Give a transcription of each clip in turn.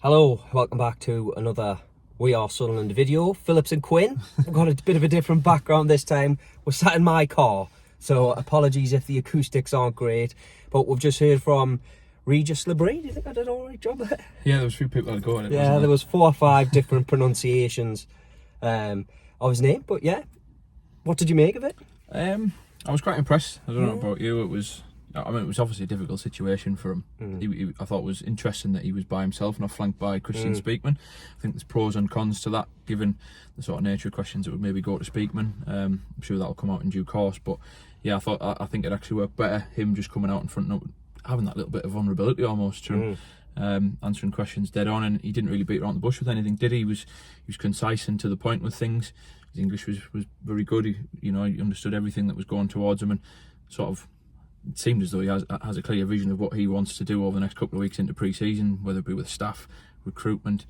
Hello, welcome back to another We Are Sunderland video. Phillips and Quinn. We've got a bit of a different background this time. We're sat in my car, so apologies if the acoustics aren't great. But we've just heard from Regis Le Bris. Do you think I did an alright job there? Yeah, there was a few people that go on it. Yeah, there was 4 or 5 different pronunciations of his name. But yeah, what did you make of it? I was quite impressed. I don't know about you. It was obviously a difficult situation for him. I thought it was interesting that he was by himself, not flanked by Christian Speakman. I think there's pros and cons to that, given the sort of nature of questions that would maybe go to Speakman. I'm sure that'll come out in due course. But yeah, I think it actually worked better, him just coming out in front, having that little bit of vulnerability almost to him, answering questions dead on, and he didn't really beat around the bush with anything, did he? He was concise and to the point with things. His English was very good. He understood everything that was going towards him, and sort of it seemed as though he has a clear vision of what he wants to do over the next couple of weeks into pre-season, whether it be with staff, recruitment,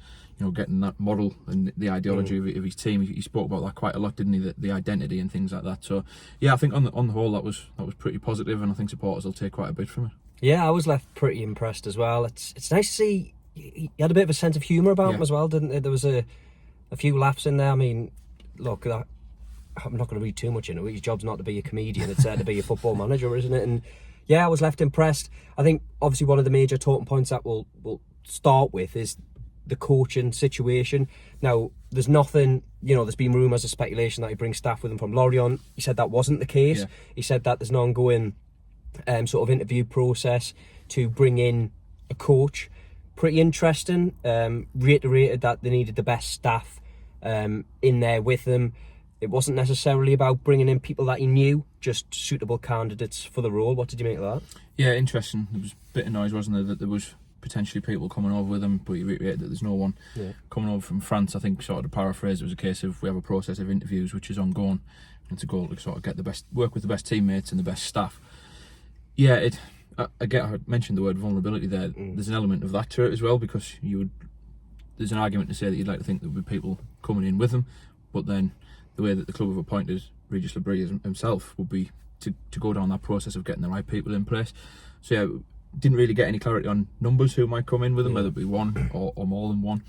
getting that model and the ideology of his team. He spoke about that quite a lot, didn't he? The identity and things like that. So yeah, I think on the whole that was pretty positive, and I think supporters will take quite a bit from it. Yeah, I was left pretty impressed as well. It's nice to see he had a bit of a sense of humour about him as well, didn't there? There was a few laughs in there. I mean, look, I'm not going to read too much into it. His job's not to be a comedian, it's to be a football manager, isn't it? And yeah, I was left impressed. I think obviously one of the major talking points that we'll start with is the coaching situation. Now, there's nothing, there's been rumours of speculation that he brings staff with him from Lorient. He said that wasn't the case. He said that there's an ongoing sort of interview process to bring in a coach. Pretty interesting. Reiterated that they needed the best staff in there with them. It wasn't necessarily about bringing in people that he knew, just suitable candidates for the role. What did you make of that? Yeah, interesting. There was a bit of noise, wasn't there, that there was potentially people coming over with him, but he reiterated that there's no one coming over from France. I think, sort of to paraphrase, it was a case of we have a process of interviews which is ongoing, and it's a goal to sort of work with the best teammates and the best staff. Yeah, I mentioned the word vulnerability there. There's an element of that to it as well, because there's an argument to say that you'd like to think there would be people coming in with him, but then the way that the club have appointed Regis Le Bris himself would be to go down that process of getting the right people in place. So yeah, didn't really get any clarity on numbers who might come in with him, whether it be one or more than one,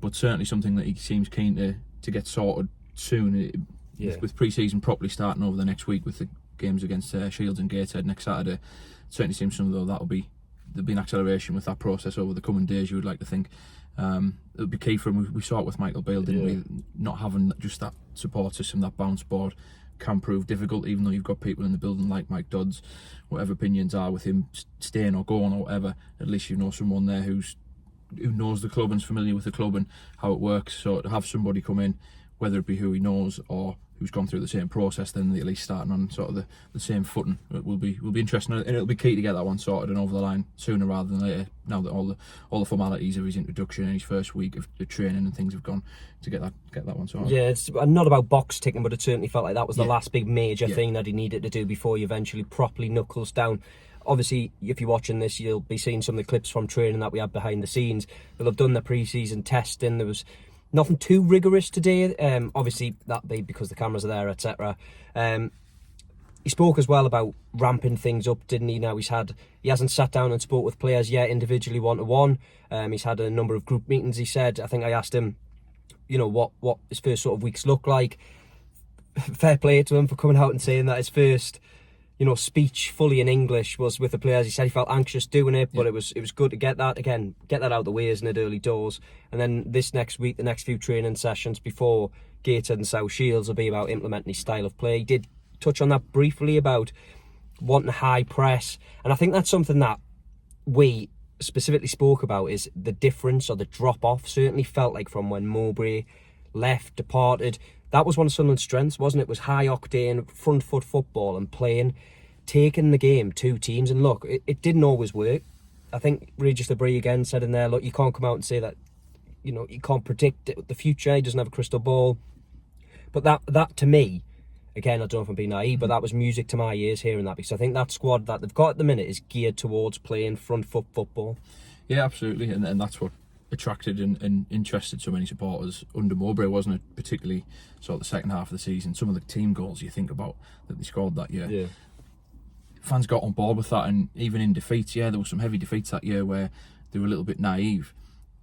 but certainly something that he seems keen to get sorted soon, with pre-season properly starting over the next week with the games against Shields and Gateshead next Saturday. It certainly seems there'll be an acceleration with that process over the coming days, you would like to think. It'll be key for him. We saw it with Michael Bale, didn't we? Not having just that support system, that bounce board, can prove difficult, even though you've got people in the building like Mike Dodds. Whatever opinions are with him staying or going or whatever, at least you know someone there who knows the club and's familiar with the club and how it works. So to have somebody come in, whether it be who he knows or who's gone through the same process, then at least starting on sort of the same footing, it will be interesting, and it'll be key to get that one sorted and over the line sooner rather than later. Now that all the formalities of his introduction and his first week of the training and things have gone, to get that one sorted. Yeah, it's not about box ticking, but it certainly felt like that was the last big major thing that he needed to do before he eventually properly knuckles down. Obviously, if you're watching this, you'll be seeing some of the clips from training that we had behind the scenes. They'll have done the pre-season testing. There was nothing too rigorous today. Obviously, that'd be because the cameras are there, etc. He spoke as well about ramping things up, didn't he? Now he hasn't sat down and spoke with players yet individually one-to-one. He's had a number of group meetings, he said. I think I asked him, what his first sort of weeks look like. Fair play to him for coming out and saying that his first speech fully in English was with the players. He said he felt anxious doing it, but it was good to get that out of the way, isn't it, early doors. And then this next week, the next few training sessions before Gateshead and South Shields will be about implementing his style of play. He did touch on that briefly about wanting high press, and I think that's something that we specifically spoke about, is the difference or the drop off. Certainly felt like from when Mowbray departed, that was one of Sunderland's strengths, wasn't it? Was high octane front foot football and taking the game to teams. And look, it didn't always work. I think Regis Le Bris again said in there, look, you can't come out and say that you can't predict the future. He doesn't have a crystal ball. But that to me, again, I don't know if I'm being naive, but that was music to my ears hearing that, because I think that squad that they've got at the minute is geared towards playing front foot football. Yeah, absolutely, and that's what attracted and interested so many supporters under Mowbray, wasn't it? Particularly sort of the second half of the season. Some of the team goals you think about that they scored that year. Yeah. Fans got on board with that, and even in defeats, there were some heavy defeats that year where they were a little bit naive.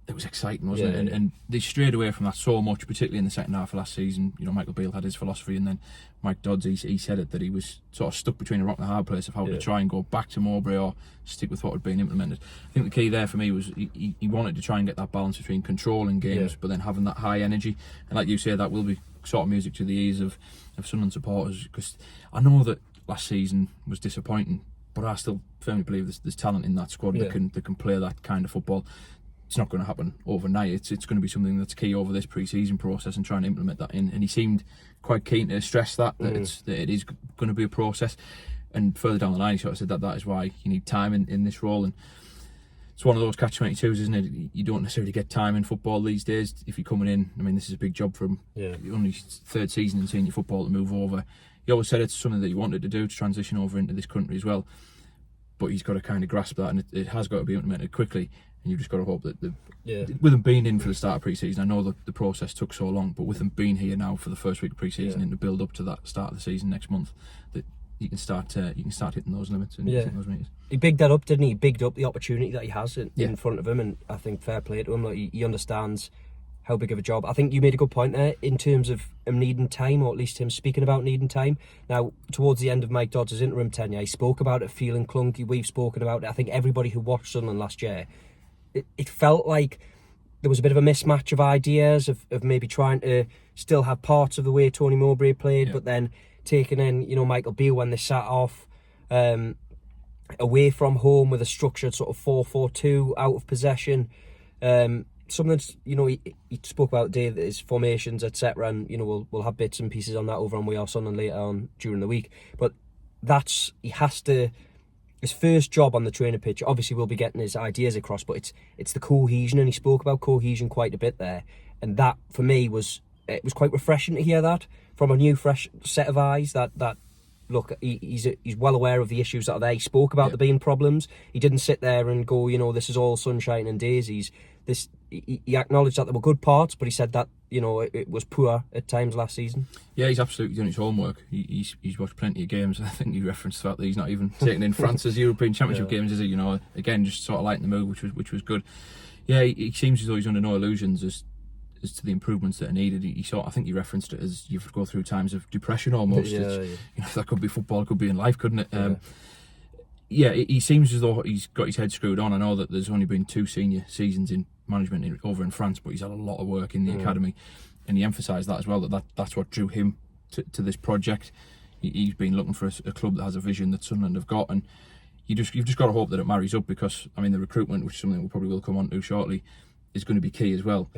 it was exciting, wasn't it? And they strayed away from that so much, particularly in the second half of last season. You know, Michael Beale had his philosophy, and then Mike Dodds, he said it, that he was sort of stuck between a rock and a hard place of how to try and go back to Mowbray or stick with what had been implemented. I think the key there for me was he wanted to try and get that balance between controlling games but then having that high energy. And like you say, that will be sort of music to the ears of Sunderland supporters, because I know that last season was disappointing, but I still firmly believe there's talent in that squad that can play that kind of football. It's not going to happen overnight. It's going to be something that's key over this pre-season process and trying to implement that in. And he seemed quite keen to stress that it is going to be a process. And further down the line, he sort of said that is why you need time in this role. And it's one of those catch-22s, isn't it? You don't necessarily get time in football these days. If you're coming in, I mean, this is a big job for him. Only third season in senior football to move over. He always said it's something that he wanted to do, to transition over into this country as well. But he's got to kind of grasp that, and it has got to be implemented quickly. And you've just got to hope that with them being in for the start of pre-season, I know that the process took so long, but with them being here now for the first week of pre-season and to build up to that start of the season next month, that you can start hitting those limits and hitting those meters. He bigged that up, didn't he? He bigged up the opportunity that he has in front of him, and I think fair play to him. Like, he understands how big of a job. I think you made a good point there in terms of him needing time, or at least him speaking about needing time. Now, towards the end of Mike Dodds' interim tenure, he spoke about it feeling clunky. We've spoken about it. I think everybody who watched Sunderland last year, it felt like there was a bit of a mismatch of ideas of maybe trying to still have parts of the way Tony Mowbray played, but then taking in, Michael Beale when they sat off away from home with a structured sort of 4-4-2 out of possession. Something, he spoke about his formations, etc. And, we'll have bits and pieces on that over on We Are Sunderland later on during the week. But his first job on the training pitch, obviously we'll be getting his ideas across, but it's the cohesion, and he spoke about cohesion quite a bit there. And that, for me, was quite refreshing to hear that from a new, fresh set of eyes, that look, he's well aware of the issues that are there. He spoke about there being problems. He didn't sit there and go, this is all sunshine and daisies. He acknowledged that there were good parts, but he said that, it was poor at times last season. Yeah, he's absolutely doing his homework. He's watched plenty of games. I think he referenced the fact that he's not even taking in France's European Championship games, is he? Again, just sort of lighting the mood, which was good. Yeah, he seems as though he's under no illusions as to the improvements that are needed. I think he referenced it as you go through times of depression almost. That could be football, it could be in life, couldn't it? He seems as though he's got his head screwed on. I know that there's only been 2 senior seasons in management over in France, but he's had a lot of work in the academy, and he emphasised that as well, that's what drew him to this project. He's been looking for a club that has a vision that Sunderland have got, and you've just got to hope that it marries up, because the recruitment, which is something we probably will come on to shortly, is going to be key as well.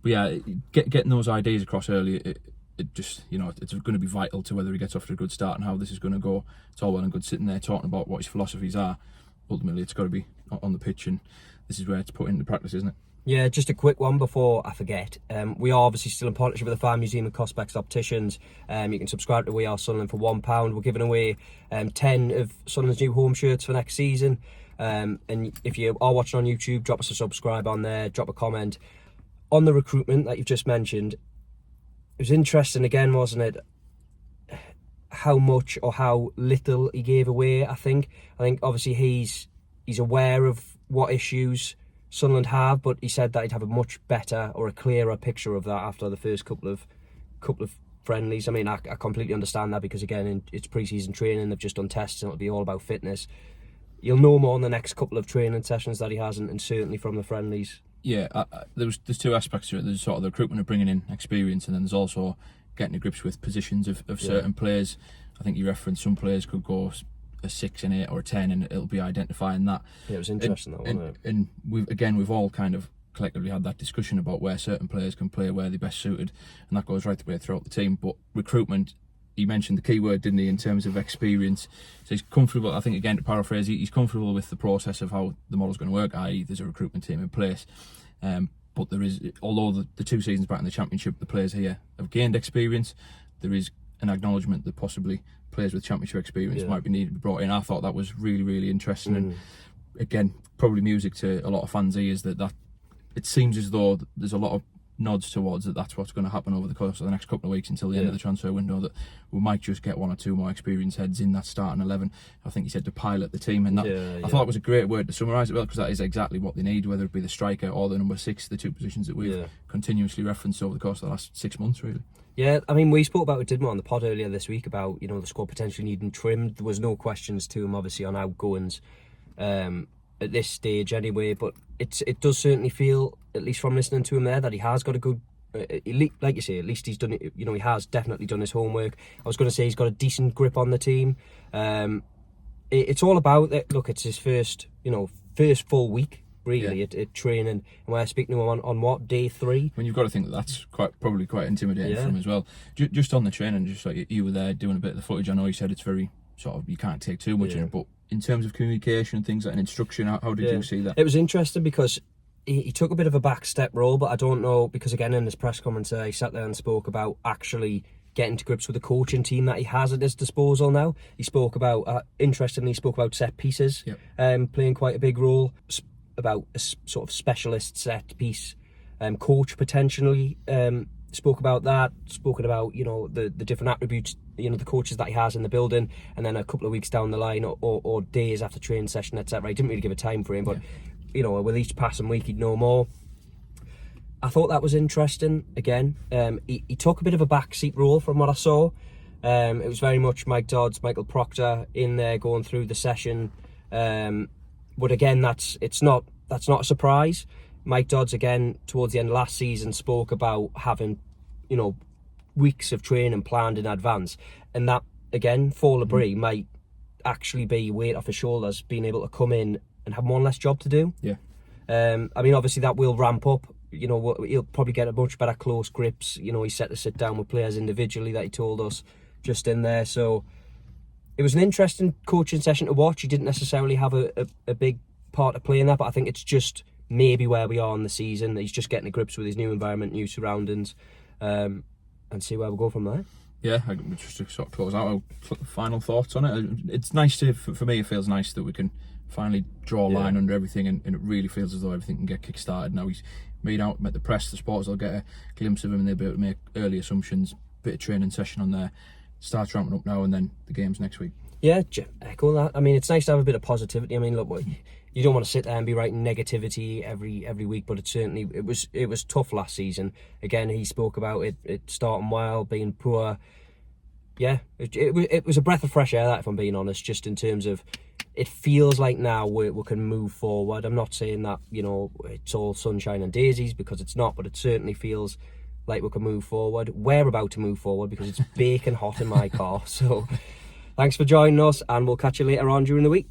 But getting those ideas across early, it just, it's going to be vital to whether he gets off to a good start and how this is going to go. It's all well and good sitting there talking about what his philosophies are. Ultimately, it's got to be on the pitch, and this is where it's put into practice, isn't it? Yeah, just a quick one before I forget. We are obviously still in partnership with the Farm Museum and Cospex Opticians. You can subscribe to We Are Sunderland for £1. We're giving away 10 of Sunderland's new home shirts for next season. And if you are watching on YouTube, drop us a subscribe on there, drop a comment. On the recruitment that you've just mentioned, it was interesting again, wasn't it? How much or how little he gave away. I think obviously he's aware of what issues Sunderland have, but he said that he'd have a much better or a clearer picture of that after the first couple of friendlies. I completely understand that, because again, it's pre-season training, they've just done tests and it'll be all about fitness. You'll know more in the next couple of training sessions that he has, and certainly from the friendlies. Yeah, there's 2 aspects to it. There's sort of the recruitment of bringing in experience, and then there's also getting to grips with positions of certain players. I think you referenced some players could go a 6, an 8 or a 10, and it'll be identifying that. Yeah, it was interesting, wasn't it? And we've all kind of collectively had that discussion about where certain players can play, where they're best suited, and that goes right the way throughout the team. But recruitment, he mentioned the key word, didn't he, in terms of experience. So he's comfortable, I think, again, to paraphrase, he's comfortable with the process of how the model's going to work, i.e. there's a recruitment team in place. But there is, although the 2 seasons back in the Championship, the players here have gained experience, there is an acknowledgement that possibly players with Championship experience might be needed to be brought in. I thought that was really, really interesting. And again, probably music to a lot of fans' ears, that it seems as though there's a lot of nods towards that's what's going to happen over the course of the next couple of weeks until the end of the transfer window, that we might just get 1 or 2 more experienced heads in that starting 11. I think he said to pilot the team, and that I thought it was a great word to summarise it well, because that is exactly what they need, whether it be the striker or the number 6, the 2 positions that we've continuously referenced over the course of the last 6 months, really. Yeah, I mean, we spoke about it, didn't we, on the pod earlier this week about, you know, the squad potentially needing trimmed. There was no questions to him, obviously, on outgoings at this stage anyway, but it does certainly feel, at least from listening to him there, that he has got a good, like you say, at least he's done it. You know, he has definitely done his homework. I was going to say he's got a decent grip on the team. It's all about that. Look, it's his first full week really at training, and we're speaking to him on what, day 3. When you've got to think that's probably quite intimidating for him as well. Just on the training, just like you were there doing a bit of the footage. I know you said it's very sort of, you can't take too much in it, but in terms of communication and things like an instruction, how did you see that? It was interesting because he took a bit of a back step role, but I don't know, because again in his press comments he sat there and spoke about actually getting to grips with the coaching team that he has at his disposal now. He spoke about, interestingly, he spoke about set pieces playing quite a big role, about a sort of specialist set piece coach potentially. Spoke about that, spoken about, you know, the different attributes, you know, the coaches that he has in the building, and then a couple of weeks down the line or days after training session, etc. He didn't really give a time frame, but you know, with each passing week he'd know more. I thought that was interesting. Again, he took a bit of a backseat role from what I saw. It was very much Mike Dodds, Michael Proctor in there going through the session. But again, that's not a surprise. Mike Dodds, again, towards the end of last season, spoke about having, you know, weeks of training planned in advance. And that, again, for Le Bris might actually be weight off his shoulders, being able to come in and have one less job to do. Yeah. I mean, obviously that will ramp up. You know, he'll probably get a much better close grips. You know, he's set to sit down with players individually, that he told us just in there. So it was an interesting coaching session to watch. He didn't necessarily have a big part to play in that, but I think it's just maybe where we are in the season. He's just getting to grips with his new environment, new surroundings, and see where we go from there. Yeah, just to sort of close out, final thoughts on it. It's nice to, for me, it feels nice that we can finally draw a line under everything, and it really feels as though everything can get kick-started now. He's met the press, the supporters will get a glimpse of him, and they'll be able to make early assumptions. Bit of training session on there, starts ramping up now, and then the game's next week. Yeah, echo that. I mean, it's nice to have a bit of positivity. I mean, look, you don't want to sit there and be writing negativity every week, but it was tough last season. Again, he spoke about it starting well, being poor. Yeah, it was a breath of fresh air, that, if I'm being honest, just in terms of, it feels like now we can move forward. I'm not saying that, you know, it's all sunshine and daisies, because it's not, but it certainly feels like we can move forward. We're about to move forward because it's baking hot in my car. So thanks for joining us, and we'll catch you later on during the week.